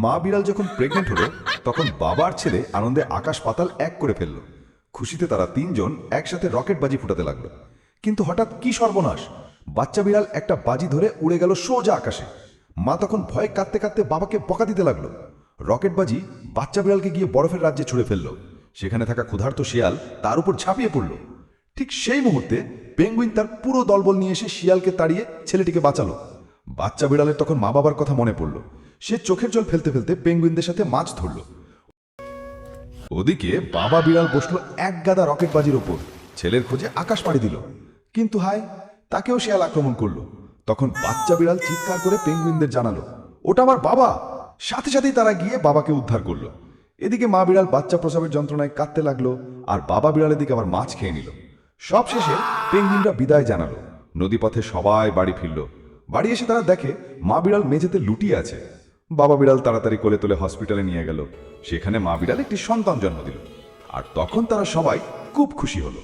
মা বিড়াল যখন প্রেগনেন্ট হলো তখন বাবার ছেলে আনন্দে আকাশ পাতাল এক করে ফেলল। খুশিতে তারা তিনজন একসাথে রকেট বাজি ফুটাতে লাগলো। কিন্তু হঠাৎ কি সর্বনাশ! বাচ্চা বিড়াল একটা বাজি ধরে উড়ে গেল সোজা আকাশে। মা তখন ভয়ে কাঁদতে কাঁদতে বাবাকে বকা দিতে লাগলো। রকেট বাজি বাচ্চা বিড়ালকে গিয়ে বরফের রাজ্যে ছুঁড়ে ফেললো। সেখানে থাকা ক্ষুধার্ত শিয়াল তার উপর ঝাঁপিয়ে পড়ল। ঠিক সেই মুহূর্তে পেঙ্গুইন তার পুরো দলবল নিয়ে এসে শিয়ালকে তাড়িয়ে ছেলেটিকে বাঁচালো। বাচ্চা বিড়ালের তখন মা বাবার কথা মনে পড়ল। সে চোখের জল ফেলতে ফেলতে পেঙ্গুইনদের সাথে মাছ ধরল। ওদিকে বাবা বিড়াল বসলো এক গাদা রকেটবাজির ওপর, ছেলের খোঁজে আকাশ পাড়ি দিল। কিন্তু হায়, তাকেও শিয়াল আক্রমণ করলো। তখন বাচ্চা বিড়াল চিৎকার করে পেঙ্গুইনদের জানালো, ওটা আমার বাবা। সাথে সাথেই তারা গিয়ে বাবাকে উদ্ধার করলো। এদিকে মা বিড়াল বাচ্চা প্রসবের যন্ত্রণায় কাঁদতে লাগলো, আর বাবা বিড়ালের দিকে আবার মাছ খেয়ে নিল। সব শেষে পেঙ্গুইনরা বিদায় জানালো। নদীপথে সবাই বাড়ি ফিরল। বাড়ি এসে তারা দেখে মা বিড়াল মেঝেতে লুটিয়ে আছে। বাবা বিড়াল তাড়াতাড়ি কোলে তুলে হসপিটালে নিয়ে গেল। সেখানে মা বিড়াল একটি সন্তান জন্ম দিল। আর তখন তারা সবাই খুব খুশি হলো।